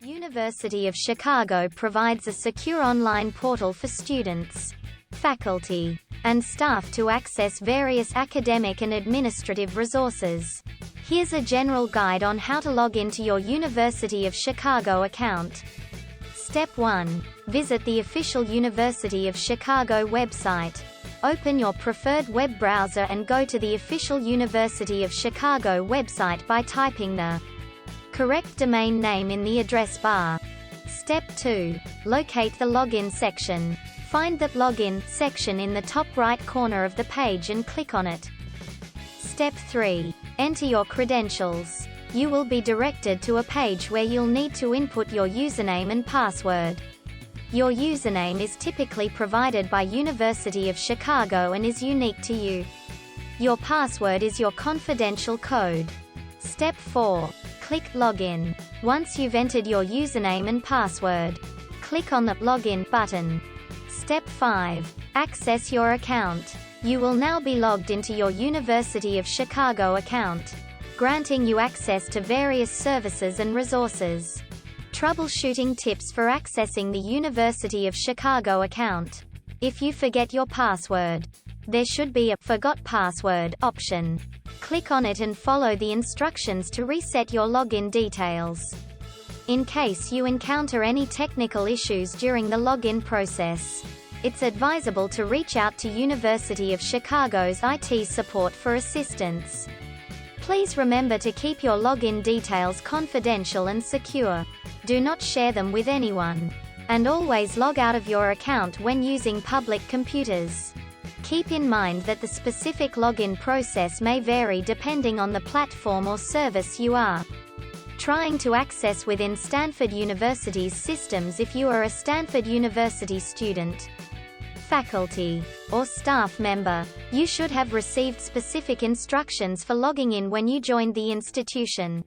University of Chicago provides a secure online portal for students, faculty, and staff to access various academic and administrative resources. Here's a general guide on how to log into your University of Chicago account. Step 1. Visit the official University of Chicago website. Open your preferred web browser and go to the official University of Chicago website by typing the correct domain name in the address bar. Step 2. Locate the login section. Find that login section in the top right corner of the page and click on it. Step 3. Enter your credentials. You will be directed to a page where you'll need to input your username and password. Your username is typically provided by University of Chicago and is unique to you. Your password is your confidential code. Step 4. Click Login. Once you've entered your username and password, click on the Login button. Step 5. Access your account. You will now be logged into your University of Chicago account, granting you access to various services and resources. Troubleshooting tips for accessing the University of Chicago account. If you forget your password, there should be a Forgot Password option. Click on it and follow the instructions to reset your login details. In case you encounter any technical issues during the login process, it's advisable to reach out to University of Chicago's IT support for assistance. Please remember to keep your login details confidential and secure. Do not share them with anyone. And always log out of your account when using public computers. Keep in mind that the specific login process may vary depending on the platform or service you are trying to access within Stanford University's systems. If you are a Stanford University student, faculty, or staff member, you should have received specific instructions for logging in when you joined the institution.